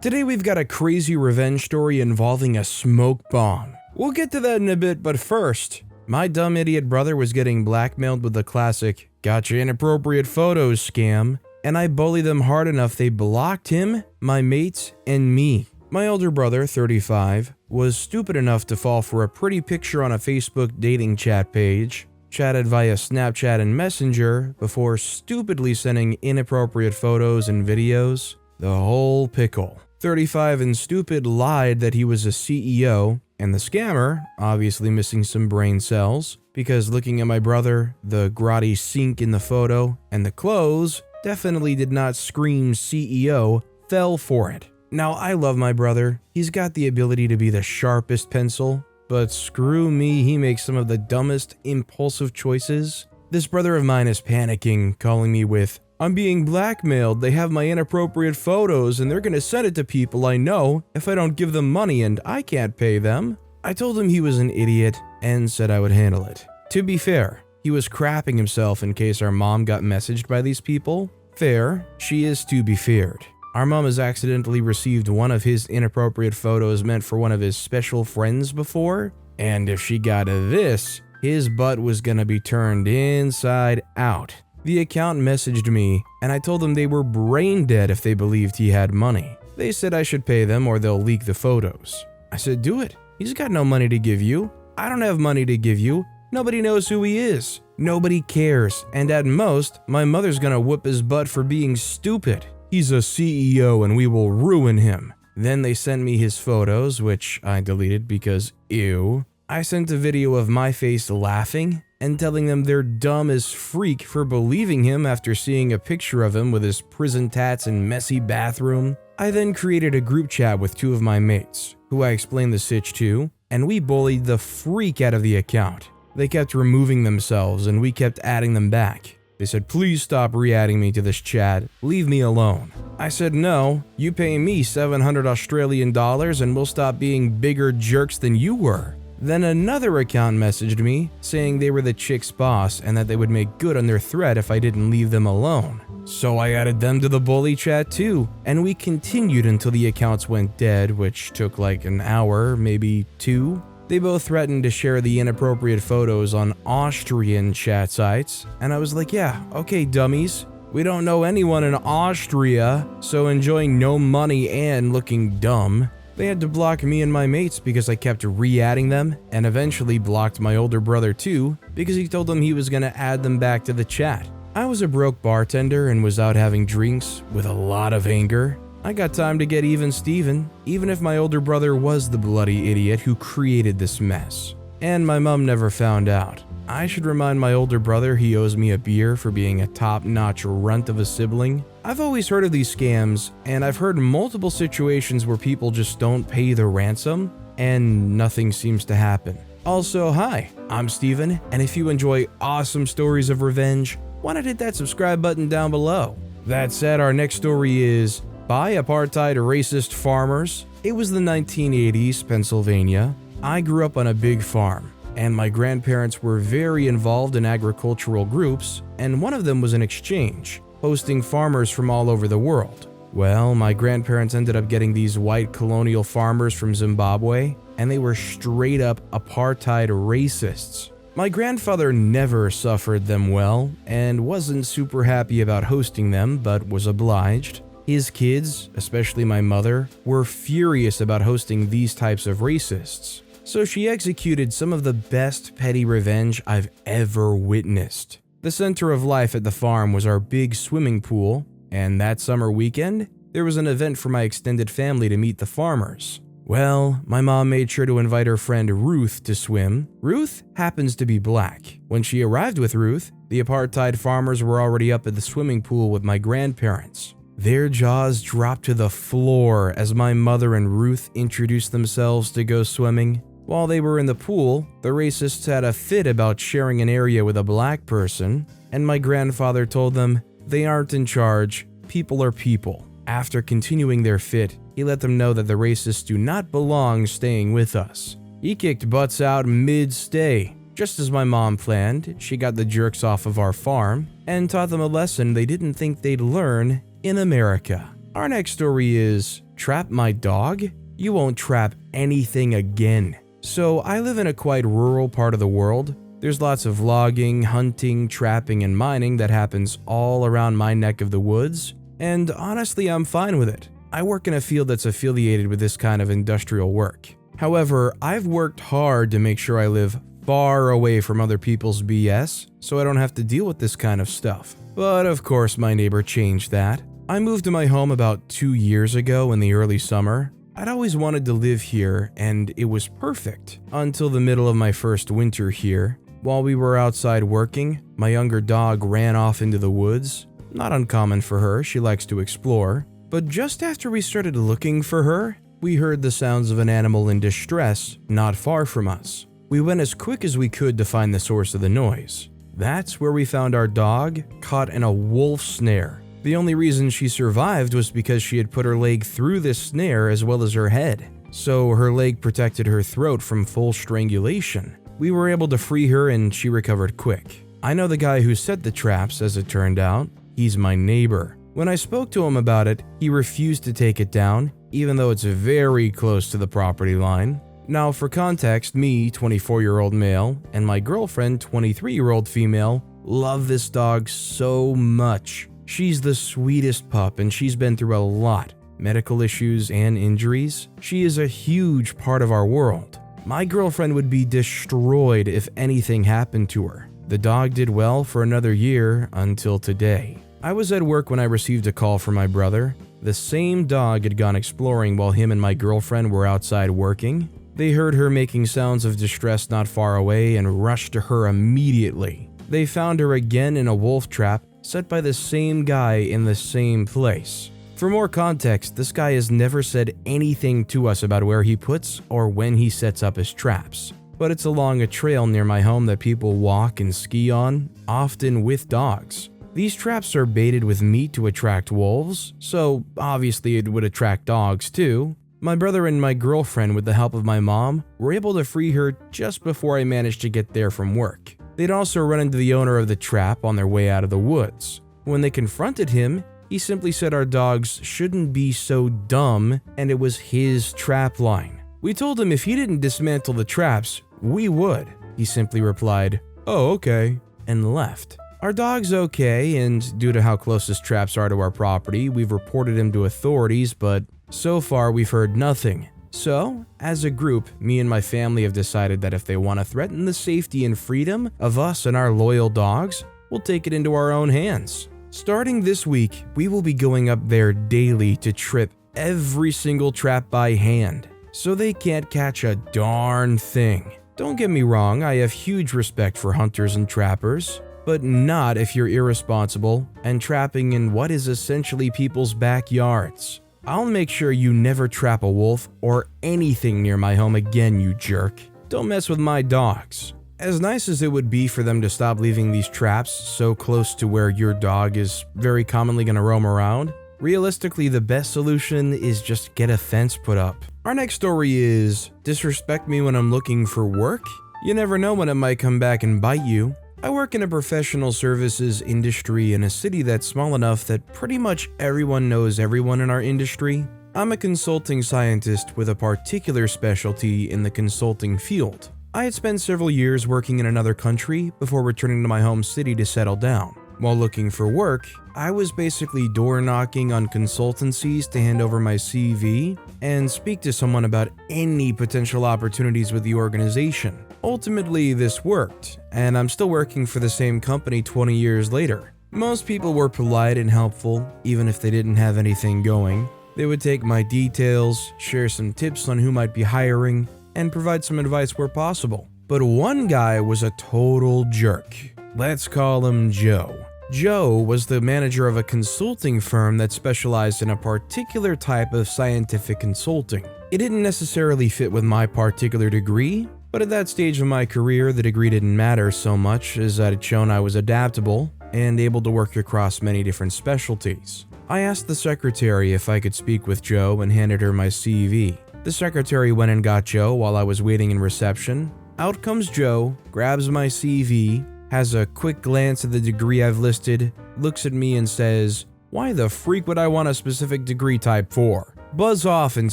Today we've got a crazy revenge story involving a smoke bomb. We'll get to that in a bit, but first, my dumb idiot brother was getting blackmailed with the classic "gotcha inappropriate photos" scam, and I bullied them hard enough they blocked him, my mates, and me. My older brother, 35, was stupid enough to fall for a pretty picture on a Facebook dating chat page, chatted via Snapchat and Messenger before stupidly sending inappropriate photos and videos. The whole pickle. 35 and stupid lied that he was a CEO, and the scammer, obviously missing some brain cells, because looking at my brother, the grotty sink in the photo, and the clothes definitely did not scream CEO, fell for it. Now, I love my brother. He's got the ability to be the sharpest pencil, but screw me, he makes some of the dumbest, impulsive choices. This brother of mine is panicking, calling me with, "I'm being blackmailed, they have my inappropriate photos and they're gonna send it to people I know if I don't give them money and I can't pay them." I told him he was an idiot and said I would handle it. To be fair, he was crapping himself in case our mom got messaged by these people. Fair, she is to be feared. Our mom has accidentally received one of his inappropriate photos meant for one of his special friends before, and if she got this, his butt was gonna be turned inside out. The account messaged me, and I told them they were brain dead if they believed he had money. They said I should pay them or they'll leak the photos. I said, "Do it. He's got no money to give you. I don't have money to give you. Nobody knows who he is. Nobody cares. And at most, my mother's gonna whoop his butt for being stupid. He's a CEO and we will ruin him." Then they sent me his photos, which I deleted because ew. I sent a video of my face laughing and telling them they're dumb as freak for believing him after seeing a picture of him with his prison tats and messy bathroom. I then created a group chat with two of my mates, who I explained the sitch to, and we bullied the freak out of the account. They kept removing themselves and we kept adding them back. They said, "Please stop re-adding me to this chat, leave me alone." I said, "No, you pay me 700 Australian dollars and we'll stop being bigger jerks than you were." Then another account messaged me saying they were the chick's boss and that they would make good on their threat if I didn't leave them alone. So I added them to the bully chat too, and we continued until the accounts went dead, which took like an hour, maybe two. They both threatened to share the inappropriate photos on Austrian chat sites, and I was like, "Yeah, okay, dummies. We don't know anyone in Austria, so enjoying no money and looking dumb." They had to block me and my mates because I kept re-adding them, and eventually blocked my older brother too because he told them he was gonna add them back to the chat. I was a broke bartender and was out having drinks with a lot of anger. I got time to get even Steven, even if my older brother was the bloody idiot who created this mess. And my mom never found out. I should remind my older brother he owes me a beer for being a top-notch runt of a sibling. I've always heard of these scams, and I've heard multiple situations where people just don't pay the ransom, and nothing seems to happen. Also, hi, I'm Steven, and if you enjoy awesome stories of revenge, why not hit that subscribe button down below? That said, our next story is by apartheid racist farmers. It was the 1980s, Pennsylvania. I grew up on a big farm, and my grandparents were very involved in agricultural groups, and one of them was an exchange, hosting farmers from all over the world. Well, my grandparents ended up getting these white colonial farmers from Zimbabwe, and they were straight up apartheid racists. My grandfather never suffered them well, and wasn't super happy about hosting them, but was obliged. His kids, especially my mother, were furious about hosting these types of racists. So she executed some of the best petty revenge I've ever witnessed. The center of life at the farm was our big swimming pool, and that summer weekend, there was an event for my extended family to meet the farmers. Well, my mom made sure to invite her friend Ruth to swim. Ruth happens to be black. When she arrived with Ruth, the apartheid farmers were already up at the swimming pool with my grandparents. Their jaws dropped to the floor as my mother and Ruth introduced themselves to go swimming. While they were in the pool, the racists had a fit about sharing an area with a black person, and my grandfather told them, "They aren't in charge, people are people." After continuing their fit, he let them know that the racists do not belong staying with us. He kicked butts out mid-stay. Just as my mom planned, she got the jerks off of our farm and taught them a lesson they didn't think they'd learn in America. Our next story is Trap my dog? You won't trap anything again. So I live in a quite rural part of the world. There's lots of logging, hunting, trapping, and mining that happens all around my neck of the woods, and honestly, I'm fine with it. I work in a field that's affiliated with this kind of industrial work. However, I've worked hard to make sure I live far away from other people's BS, so I don't have to deal with this kind of stuff. But of course, my neighbor changed that. I moved to my home about 2 years ago in the early summer. I'd always wanted to live here, and it was perfect until the middle of my first winter here. While we were outside working, my younger dog ran off into the woods. Not uncommon for her, she likes to explore. But just after we started looking for her, we heard the sounds of an animal in distress not far from us. We went as quick as we could to find the source of the noise. That's where we found our dog caught in a wolf snare. The only reason she survived was because she had put her leg through this snare as well as her head, so her leg protected her throat from full strangulation. We were able to free her and she recovered quick. I know the guy who set the traps, as it turned out. He's my neighbor. When I spoke to him about it, he refused to take it down, even though it's very close to the property line. Now, for context, me, 24-year-old male, and my girlfriend, 23-year-old female, love this dog so much. She's the sweetest pup and she's been through a lot, medical issues and injuries. She is a huge part of our world. My girlfriend would be destroyed if anything happened to her. The dog did well for another year until today. I was at work when I received a call from my brother. The same dog had gone exploring while him and my girlfriend were outside working. They heard her making sounds of distress not far away and rushed to her immediately. They found her again in a wolf trap set by the same guy in the same place. For more context, this guy has never said anything to us about where he puts or when he sets up his traps. But it's along a trail near my home that people walk and ski on, often with dogs. These traps are baited with meat to attract wolves, so obviously it would attract dogs too. My brother and my girlfriend, with the help of my mom, were able to free her just before I managed to get there from work. They'd also run into the owner of the trap on their way out of the woods. When they confronted him, he simply said our dogs shouldn't be so dumb and it was his trap line. We told him if he didn't dismantle the traps, we would. He simply replied, "Oh, okay," and left. Our dog's okay, and due to how close his traps are to our property, we've reported him to authorities, but so far we've heard nothing. So, as a group, me and my family have decided that if they want to threaten the safety and freedom of us and our loyal dogs, we'll take it into our own hands. Starting this week, we will be going up there daily to trip every single trap by hand, so they can't catch a darn thing. Don't get me wrong, I have huge respect for hunters and trappers, but not if you're irresponsible and trapping in what is essentially people's backyards. I'll make sure you never trap a wolf or anything near my home again, you jerk. Don't mess with my dogs. As nice as it would be for them to stop leaving these traps so close to where your dog is very commonly going to roam around, realistically the best solution is just get a fence put up. Our next story is, disrespect me when I'm looking for work? You never know when it might come back and bite you. I work in a professional services industry in a city that's small enough that pretty much everyone knows everyone in our industry. I'm a consulting scientist with a particular specialty in the consulting field. I had spent several years working in another country before returning to my home city to settle down. While looking for work, I was basically door knocking on consultancies to hand over my CV and speak to someone about any potential opportunities with the organization. Ultimately, this worked, and I'm still working for the same company 20 years later. Most people were polite and helpful, even if they didn't have anything going. They would take my details, share some tips on who might be hiring, and provide some advice where possible. But one guy was a total jerk. Let's call him Joe. Joe was the manager of a consulting firm that specialized in a particular type of scientific consulting. It didn't necessarily fit with my particular degree, but at that stage of my career, the degree didn't matter so much as that it shown I was adaptable and able to work across many different specialties. I asked the secretary if I could speak with Joe and handed her my CV. The secretary went and got Joe while I was waiting in reception. Out comes Joe, grabs my CV, has a quick glance at the degree I've listed, looks at me and says, "Why the freak would I want a specific degree type for?" Buzz off and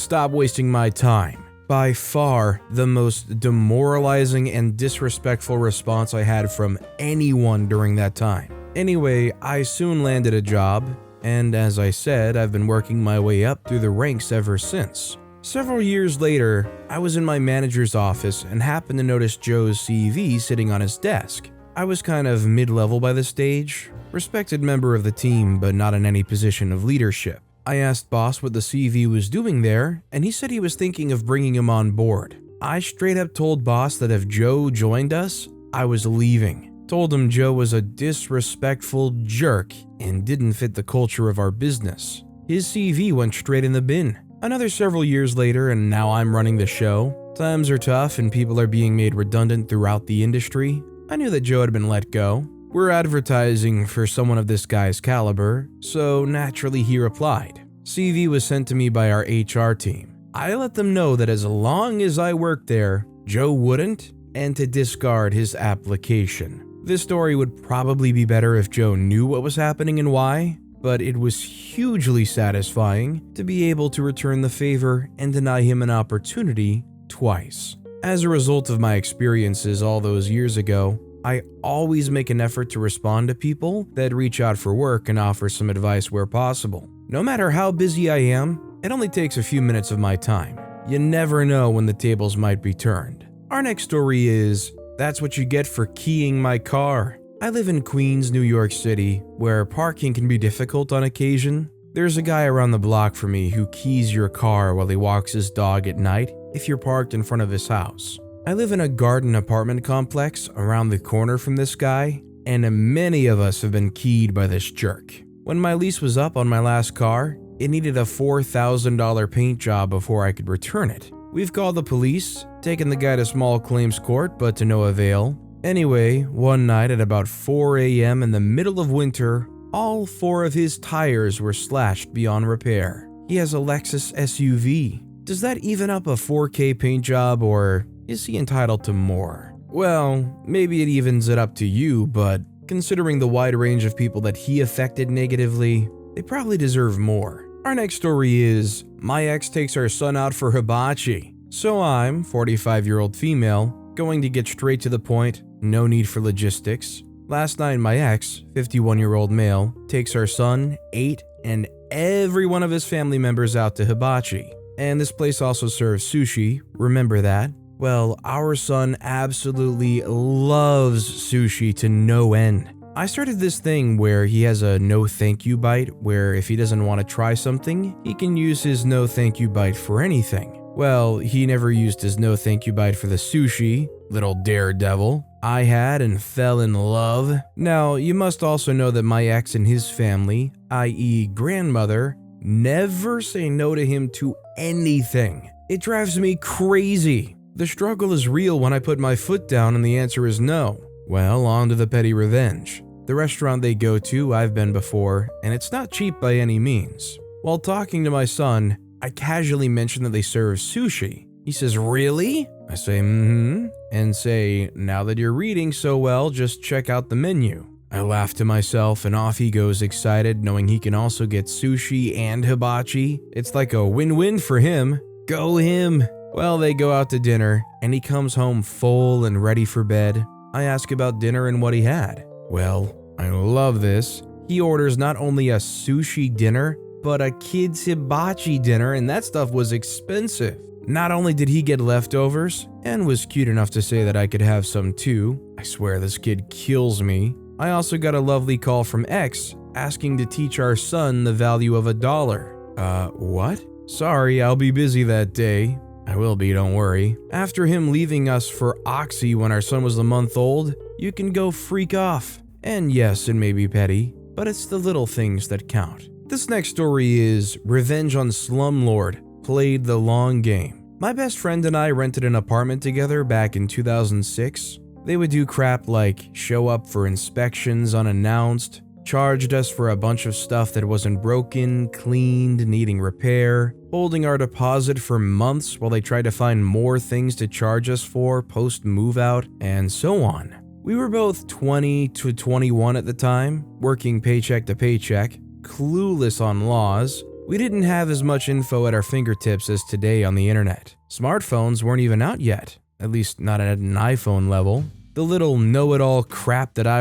stop wasting my time. By far, the most demoralizing and disrespectful response I had from anyone during that time. Anyway, I soon landed a job, and as I said, I've been working my way up through the ranks ever since. Several years later, I was in my manager's office and happened to notice Joe's CV sitting on his desk. I was kind of mid-level by this stage, respected member of the team, but not in any position of leadership. I asked boss what the CV was doing there, and he said he was thinking of bringing him on board. I straight up told boss that if Joe joined us, I was leaving. Told him Joe was a disrespectful jerk and didn't fit the culture of our business. His CV went straight in the bin. Another several years later, and now I'm running the show. Times are tough and people are being made redundant throughout the industry. I knew that Joe had been let go. We're advertising for someone of this guy's caliber, so naturally he replied. CV was sent to me by our HR team. I let them know that as long as I worked there, Joe wouldn't, and to discard his application. This story would probably be better if Joe knew what was happening and why, but it was hugely satisfying to be able to return the favor and deny him an opportunity twice. As a result of my experiences all those years ago, I always make an effort to respond to people that reach out for work and offer some advice where possible. No matter how busy I am, it only takes a few minutes of my time. You never know when the tables might be turned. Our next story is, that's what you get for keying my car. I live in Queens, New York City, where parking can be difficult on occasion. There's a guy around the block from me who keys your car while he walks his dog at night if you're parked in front of his house. I live in a garden apartment complex around the corner from this guy, and many of us have been keyed by this jerk. When my lease was up on my last car, it needed a $4,000 paint job before I could return it. We've called the police, taken the guy to small claims court, but to no avail. Anyway, one night at about 4 a.m. in the middle of winter, all 4 of his tires were slashed beyond repair. He has a Lexus SUV. Does that even up a 4K paint job, or is he entitled to more? Well, maybe it evens it up to you, but considering the wide range of people that he affected negatively, they probably deserve more. Our next story is, my ex takes our son out for hibachi. So I'm, 45-year-old female, going to get straight to the point, no need for logistics. Last night my ex, 51-year-old male, takes our son, 8, and every one of his family members out to hibachi. And this place also serves sushi, remember that? Well, our son absolutely loves sushi to no end. I started this thing where he has a no thank you bite, where if he doesn't want to try something, he can use his no thank you bite for anything. Well, he never used his no thank you bite for the sushi, little daredevil. I had and fell in love. Now, you must also know that my ex and his family, i.e. grandmother, never say no to him to anything. It drives me crazy. The struggle is real when I put my foot down and the answer is no. Well, on to the petty revenge. The restaurant they go to, I've been before, and it's not cheap by any means. While talking to my son, I casually mention that they serve sushi. He says, "Really?" I say, and say, "Now that you're reading so well, just check out the menu." I laugh to myself and off he goes excited, knowing he can also get sushi and hibachi. It's like a win-win for him. Go him! Well, they go out to dinner, and he comes home full and ready for bed. I ask about dinner and what he had. Well, I love this. He orders not only a sushi dinner, but a kid's hibachi dinner, and that stuff was expensive. Not only did he get leftovers, and was cute enough to say that I could have some too. I swear this kid kills me. I also got a lovely call from X asking to teach our son the value of $1. What? Sorry, I'll be busy that day. I will be, don't worry. After him leaving us for Oxy when our son was a month old, you can go freak off. And yes, it may be petty, but it's the little things that count. This next story is Revenge on Slumlord, played the long game. My best friend and I rented an apartment together back in 2006. They would do crap like show up for inspections unannounced, charged us for a bunch of stuff that wasn't broken, cleaned, needing repair, holding our deposit for months while they tried to find more things to charge us for post-move out, and so on. We were both 20 to 21 at the time, working paycheck to paycheck, clueless on laws, We didn't have as much info at our fingertips as today on the internet. Smartphones weren't even out yet, at least not at an iPhone level. The little know-it-all crap that I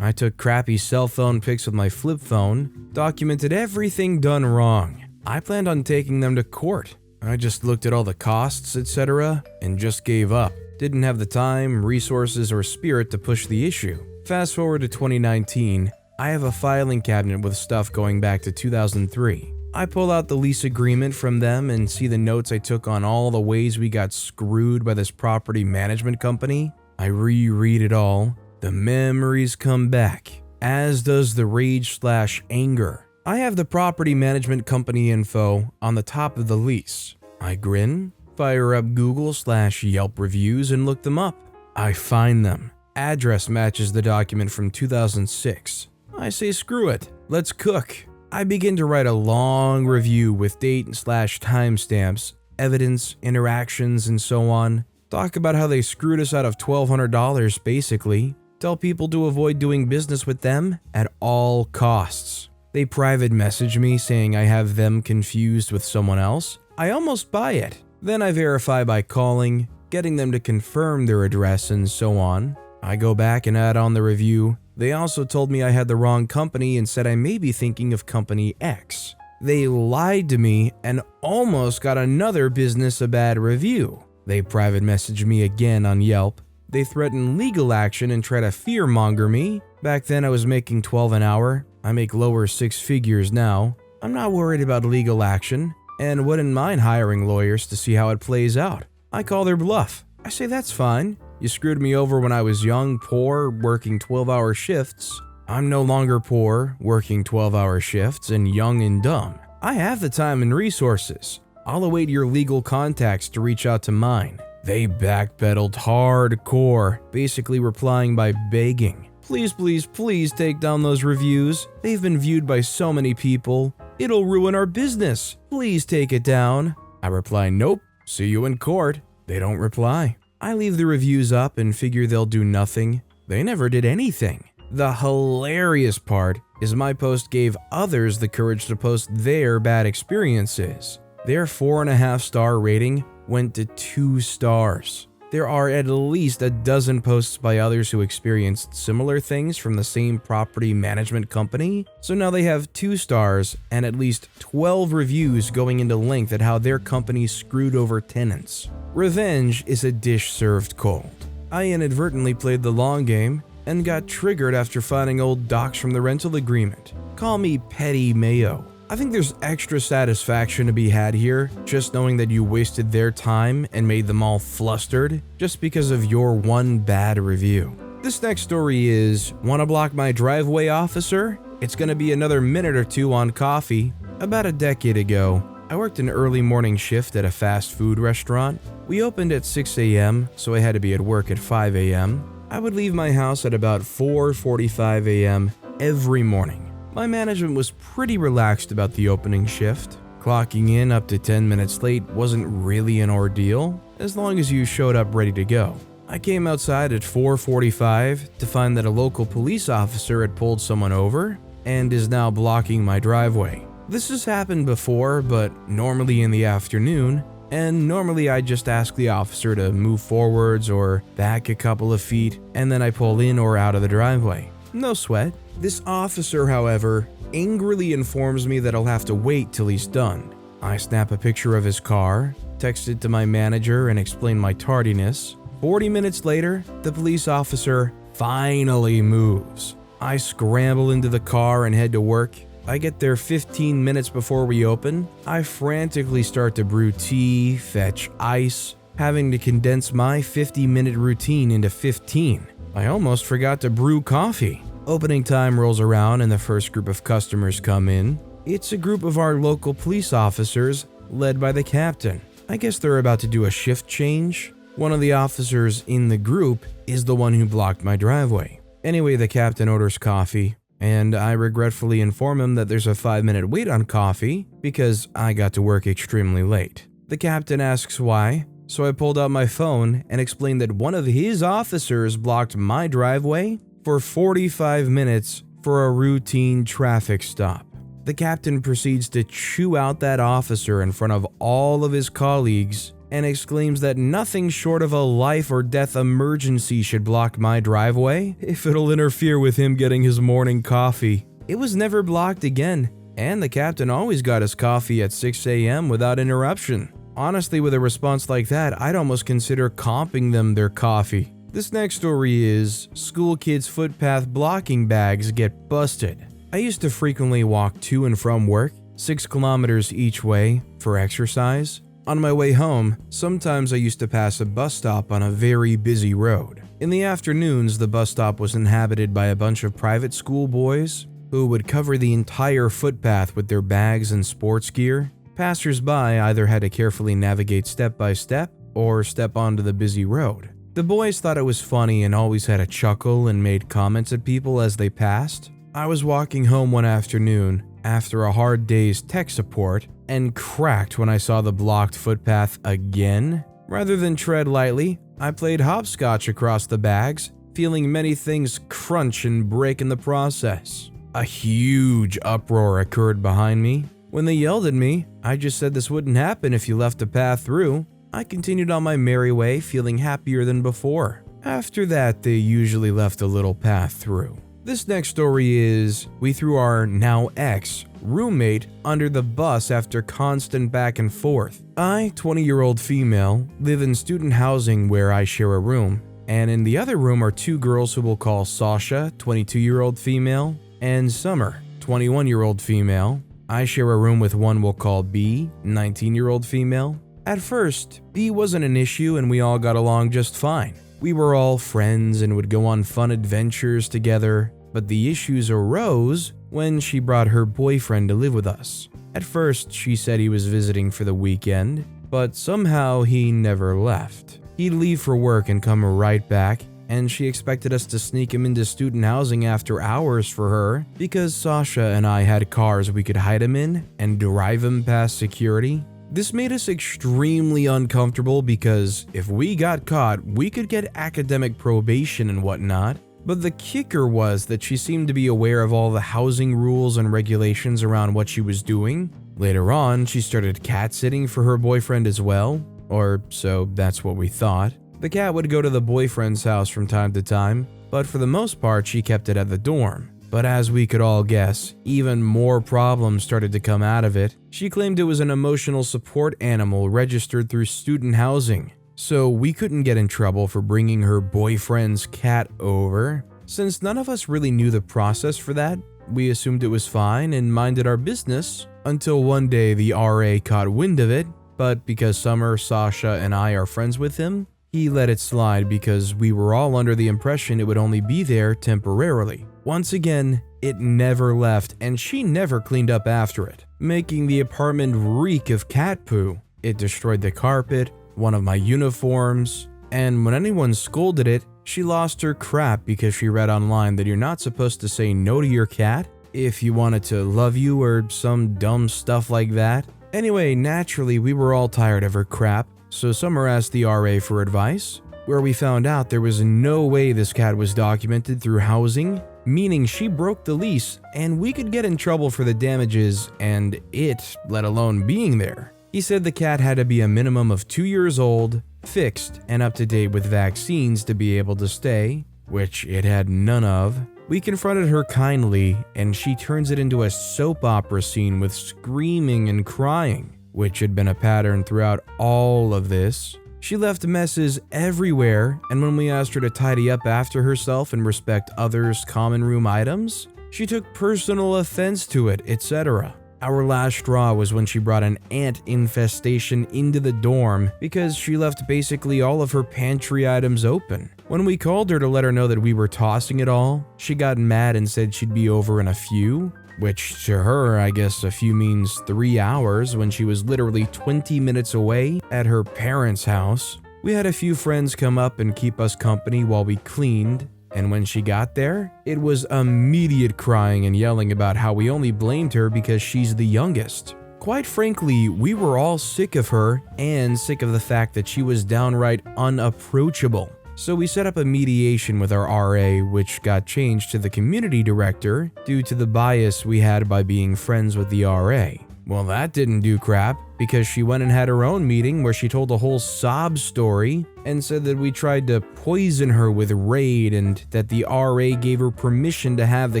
took crappy cell phone pics with my flip phone, documented everything done wrong. I planned on taking them to court. I just looked at all the costs, etc., and just gave up. Didn't have the time, resources, or spirit to push the issue. Fast forward to 2019, I have a filing cabinet with stuff going back to 2003. I pull out the lease agreement from them and see the notes I took on all the ways we got screwed by this property management company. I reread it all. The memories come back, as does the rage/anger. I have the property management company info on the top of the lease. I grin, fire up Google/Yelp reviews and look them up. I find them. Address matches the document from 2006. I say screw it, let's cook. I begin to write a long review with date/timestamps, evidence, interactions, and so on. Talk about how they screwed us out of $1,200 basically. Tell people to avoid doing business with them at all costs. They private message me saying I have them confused with someone else. I almost buy it. Then I verify by calling, getting them to confirm their address and so on. I go back and add on the review. They also told me I had the wrong company and said I may be thinking of company X. They lied to me and almost got another business a bad review. They private messaged me again on Yelp. They threaten legal action and try to fearmonger me. Back then I was making $12 an hour. I make lower six figures now. I'm not worried about legal action and wouldn't mind hiring lawyers to see how it plays out. I call their bluff. I say that's fine. You screwed me over when I was young, poor, working 12-hour shifts. I'm no longer poor, working 12-hour shifts, and young and dumb. I have the time and resources. I'll await your legal contacts to reach out to mine. They backpedaled hardcore, basically replying by begging. Please, please, please take down those reviews. They've been viewed by so many people. It'll ruin our business. Please take it down. I reply, nope, see you in court. They don't reply. I leave the reviews up and figure they'll do nothing. They never did anything. The hilarious part is my post gave others the courage to post their bad experiences. Their 4.5-star rating went to 2 stars. There are at least a dozen posts by others who experienced similar things from the same property management company, so now they have 2 stars and at least 12 reviews going into length at how their company screwed over tenants. Revenge is a dish served cold. I inadvertently played the long game and got triggered after finding old docs from the rental agreement. Call me petty Mayo. I think there's extra satisfaction to be had here, just knowing that you wasted their time and made them all flustered just because of your one bad review. This next story is, wanna block my driveway, officer? It's gonna be another minute or two on coffee. About a decade ago, I worked an early morning shift at a fast food restaurant. We opened at 6 a.m., so I had to be at work at 5 a.m. I would leave my house at about 4:45 a.m. every morning. My management was pretty relaxed about the opening shift. Clocking in up to 10 minutes late wasn't really an ordeal, as long as you showed up ready to go. I came outside at 4:45 to find that a local police officer had pulled someone over and is now blocking my driveway. This has happened before, but normally in the afternoon, and normally I just ask the officer to move forwards or back a couple of feet, and then I pull in or out of the driveway. No sweat. This officer, however, angrily informs me that I'll have to wait till he's done. I snap a picture of his car, text it to my manager, and explain my tardiness. 40 minutes later, the police officer finally moves. I scramble into the car and head to work. I get there 15 minutes before we open. I frantically start to brew tea, fetch ice, having to condense my 50-minute routine into 15. I almost forgot to brew coffee. Opening time rolls around and the first group of customers come in. It's a group of our local police officers led by the captain. I guess they're about to do a shift change. One of the officers in the group is the one who blocked my driveway. Anyway, the captain orders coffee, and I regretfully inform him that there's a 5-minute wait on coffee because I got to work extremely late. The captain asks why, so I pulled out my phone and explained that one of his officers blocked my driveway for 45 minutes for a routine traffic stop. The captain proceeds to chew out that officer in front of all of his colleagues and exclaims that nothing short of a life or death emergency should block my driveway if it'll interfere with him getting his morning coffee. It was never blocked again, and the captain always got his coffee at 6 a.m. without interruption. Honestly, with a response like that, I'd almost consider comping them their coffee. This next story is school kids' footpath blocking bags get busted. I used to frequently walk to and from work, 6 kilometers each way, for exercise. On my way home, sometimes I used to pass a bus stop on a very busy road. In the afternoons, the bus stop was inhabited by a bunch of private school boys who would cover the entire footpath with their bags and sports gear. Passers-by either had to carefully navigate step by step or step onto the busy road. The boys thought it was funny and always had a chuckle and made comments at people as they passed. I was walking home one afternoon after a hard day's tech support and cracked when I saw the blocked footpath again. Rather than tread lightly, I played hopscotch across the bags, feeling many things crunch and break in the process. A huge uproar occurred behind me. When they yelled at me, I just said this wouldn't happen if you left a path through. I continued on my merry way, feeling happier than before. After that, they usually left a little path through. This next story is, we threw our now ex roommate under the bus after constant back and forth. I, 20-year-old female, live in student housing where I share a room, and in the other room are 2 girls who we'll call Sasha, 22-year-old female, and Summer, 21-year-old female. I share a room with one we'll call B, 19-year-old female. At first, B wasn't an issue and we all got along just fine. We were all friends and would go on fun adventures together, but the issues arose when she brought her boyfriend to live with us. At first, she said he was visiting for the weekend, but somehow he never left. He'd leave for work and come right back, and she expected us to sneak him into student housing after hours for her because Sasha and I had cars we could hide him in and drive him past security. This made us extremely uncomfortable because if we got caught, we could get academic probation and whatnot. But the kicker was that she seemed to be aware of all the housing rules and regulations around what she was doing. Later on, she started cat sitting for her boyfriend as well, or so that's what we thought. The cat would go to the boyfriend's house from time to time, but for the most part, she kept it at the dorm. But as we could all guess, even more problems started to come out of it. She claimed it was an emotional support animal registered through student housing, so we couldn't get in trouble for bringing her boyfriend's cat over. Since none of us really knew the process for that, we assumed it was fine and minded our business until one day the RA caught wind of it, but because Summer, Sasha, and I are friends with him, he let it slide because we were all under the impression it would only be there temporarily. Once again, it never left and she never cleaned up after it, making the apartment reek of cat poo. It destroyed the carpet, one of my uniforms, and when anyone scolded it, she lost her crap because she read online that you're not supposed to say no to your cat if you want it to love you or some dumb stuff like that. Anyway, naturally, we were all tired of her crap, so Summer asked the RA for advice, where we found out there was no way this cat was documented through housing, meaning she broke the lease and we could get in trouble for the damages and it, let alone being there. He said the cat had to be a minimum of 2 years old, fixed, and up to date with vaccines to be able to stay, which it had none of. We confronted her kindly and she turns it into a soap opera scene with screaming and crying, which had been a pattern throughout all of this. She left messes everywhere, and when we asked her to tidy up after herself and respect others' common room items, she took personal offense to it, etc. Our last straw was when she brought an ant infestation into the dorm because she left basically all of her pantry items open. When we called her to let her know that we were tossing it all, she got mad and said she'd be over in a few, which to her, I guess a few means 3 hours when she was literally 20 minutes away at her parents' house. We had a few friends come up and keep us company while we cleaned, and when she got there, it was immediate crying and yelling about how we only blamed her because she's the youngest. Quite frankly, we were all sick of her and sick of the fact that she was downright unapproachable. So we set up a mediation with our RA, which got changed to the community director due to the bias we had by being friends with the RA. Well, that didn't do crap, because she went and had her own meeting where she told a whole sob story and said that we tried to poison her with Raid and that the RA gave her permission to have the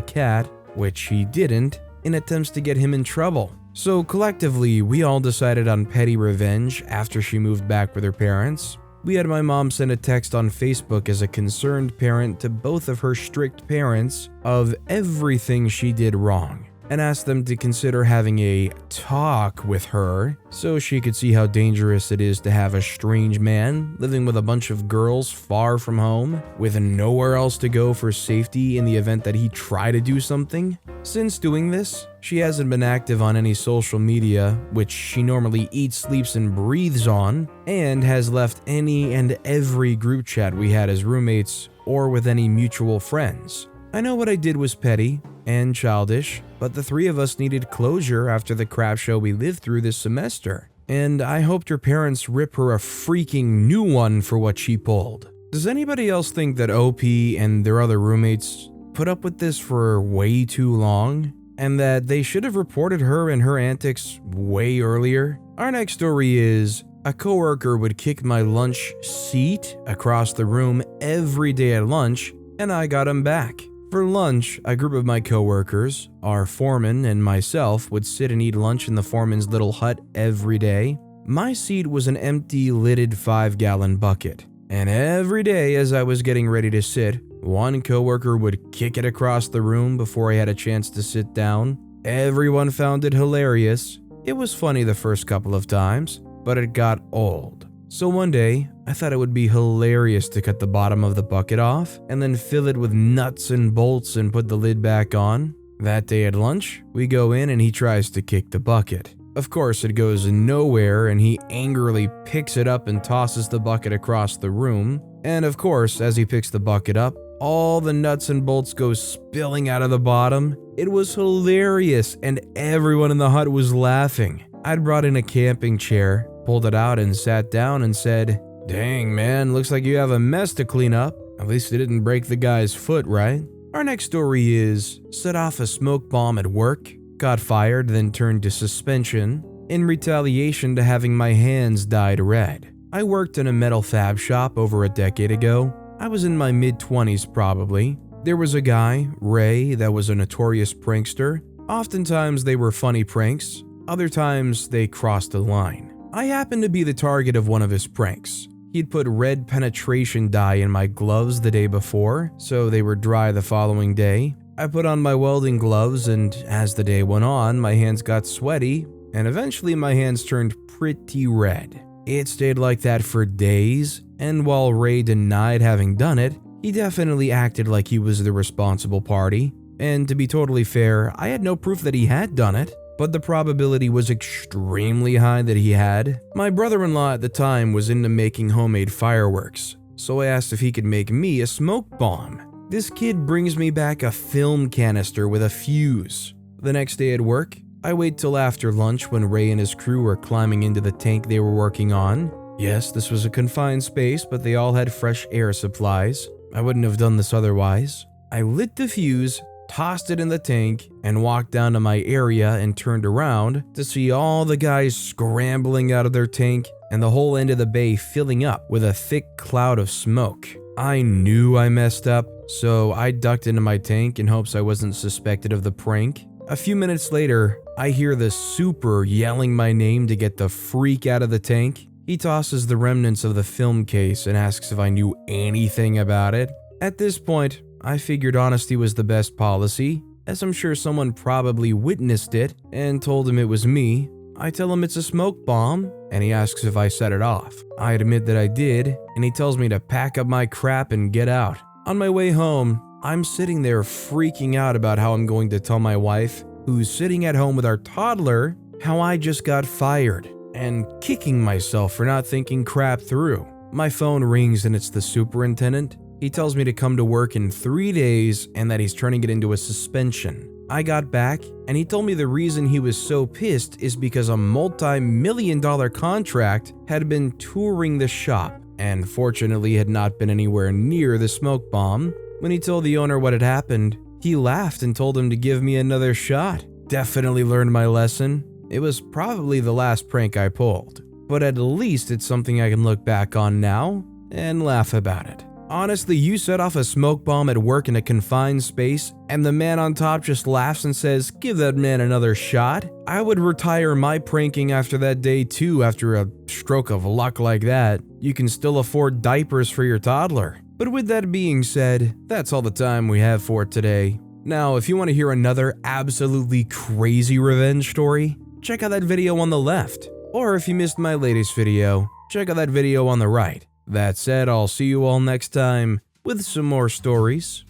cat, which he didn't, in attempts to get him in trouble. So collectively, we all decided on petty revenge after she moved back with her parents. We had my mom send a text on Facebook as a concerned parent to both of her strict parents of everything she did wrong, and asked them to consider having a talk with her so she could see how dangerous it is to have a strange man living with a bunch of girls far from home with nowhere else to go for safety in the event that he try to do something. Since doing this, she hasn't been active on any social media, which she normally eats, sleeps, and breathes on, and has left any and every group chat we had as roommates or with any mutual friends. I know what I did was petty and childish, but the three of us needed closure after the crap show we lived through this semester, and I hoped her parents rip her a freaking new one for what she pulled. Does anybody else think that OP and their other roommates put up with this for way too long, and that they should have reported her and her antics way earlier? Our next story is: a coworker would kick my lunch seat across the room every day at lunch, and I got him back. For lunch, a group of my coworkers, our foreman and myself, would sit and eat lunch in the foreman's little hut every day. My seat was an empty, lidded 5-gallon bucket, and every day as I was getting ready to sit, one coworker would kick it across the room before I had a chance to sit down. Everyone found it hilarious. It was funny the first couple of times, but it got old. So one day, I thought it would be hilarious to cut the bottom of the bucket off and then fill it with nuts and bolts and put the lid back on. That day at lunch, we go in and he tries to kick the bucket. Of course, it goes nowhere and he angrily picks it up and tosses the bucket across the room. And of course, as he picks the bucket up, all the nuts and bolts go spilling out of the bottom. It was hilarious and everyone in the hut was laughing. I'd brought in a camping chair, pulled it out and sat down and said, "Dang man, looks like you have a mess to clean up. At least it didn't break the guy's foot, right?" Our next story is: set off a smoke bomb at work, got fired, then turned to suspension in retaliation to having my hands dyed red. I worked in a metal fab shop over a decade ago. I was in my mid-20s probably. There was a guy, Ray, that was a notorious prankster. Oftentimes they were funny pranks, other times they crossed a line. I happened to be the target of one of his pranks. He'd put red penetration dye in my gloves the day before, so they were dry the following day. I put on my welding gloves, and as the day went on, my hands got sweaty, and eventually my hands turned pretty red. It stayed like that for days, and while Ray denied having done it, he definitely acted like he was the responsible party. And to be totally fair, I had no proof that he had done it, but the probability was extremely high that he had. My brother-in-law at the time was into making homemade fireworks, so I asked if he could make me a smoke bomb. This kid brings me back a film canister with a fuse. The next day at work, I wait till after lunch when Ray and his crew were climbing into the tank they were working on. Yes, this was a confined space, but they all had fresh air supplies. I wouldn't have done this otherwise. I lit the fuse, tossed it in the tank, and walked down to my area and turned around to see all the guys scrambling out of their tank and the whole end of the bay filling up with a thick cloud of smoke. I knew I messed up, so I ducked into my tank in hopes I wasn't suspected of the prank. A few minutes later, I hear the super yelling my name to get the freak out of the tank. He tosses the remnants of the film case and asks if I knew anything about it. At this point, I figured honesty was the best policy, as I'm sure someone probably witnessed it and told him it was me. I tell him it's a smoke bomb, and he asks if I set it off. I admit that I did, and he tells me to pack up my crap and get out. On my way home, I'm sitting there freaking out about how I'm going to tell my wife, who's sitting at home with our toddler, how I just got fired, and kicking myself for not thinking crap through. My phone rings and it's the superintendent. He tells me to come to work in 3 days and that he's turning it into a suspension. I got back and he told me the reason he was so pissed is because a multi-million-dollar contract had been touring the shop and fortunately had not been anywhere near the smoke bomb. When he told the owner what had happened, he laughed and told him to give me another shot. Definitely learned my lesson. It was probably the last prank I pulled, but at least it's something I can look back on now and laugh about it. Honestly, you set off a smoke bomb at work in a confined space, and the man on top just laughs and says, "Give that man another shot." I would retire my pranking after that day too. After a stroke of luck like that, you can still afford diapers for your toddler. But with that being said, that's all the time we have for today. Now, if you want to hear another absolutely crazy revenge story, check out that video on the left. Or if you missed my latest video, check out that video on the right. That said, I'll see you all next time with some more stories.